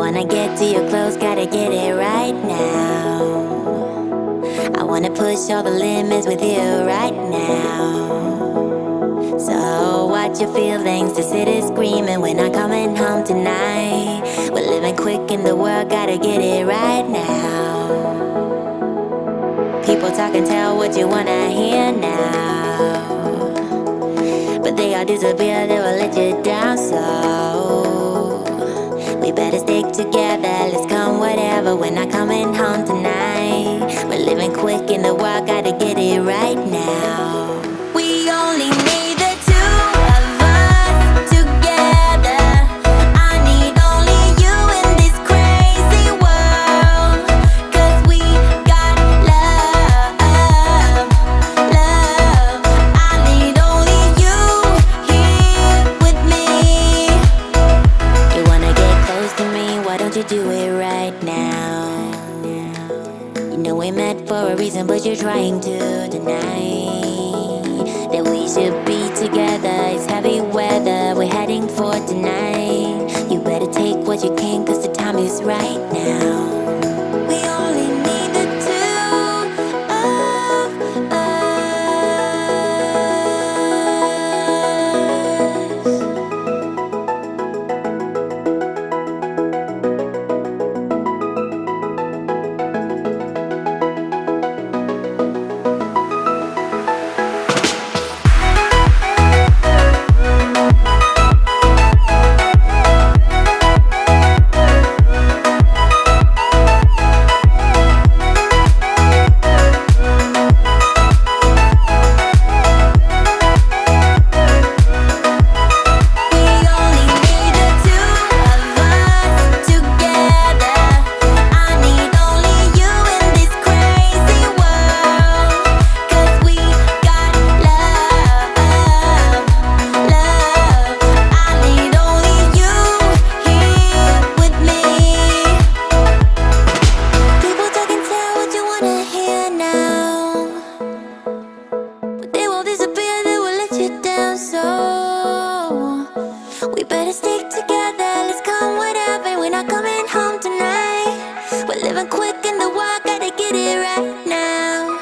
wanna get to your clothes, gotta get it right now. I wanna push all the limits with you right now. So watch your feelings, the city's screaming, we're not coming home tonight. We're living quick in the world, gotta get it right now. People talk and tell what you wanna hear now, but they all disappear, they will let you down. So we better stick together, let's come whatever, we're not coming home tonight. We're living quick in the world, gotta get it right now. We only need the two of us together. I need only you in this crazy world, 'cause we got love, love. I need only you here with me. You wanna get close to me, why don't you do it right now? You know we met for a reason, but you're trying to deny that we should be together. It's heavy weather, we're heading for tonight. You better take what you can, 'cause the time is right now. We only need the two of us. We better stick together, let's come whatever, we're not coming home tonight. We're living quick in the world, gotta get it right now.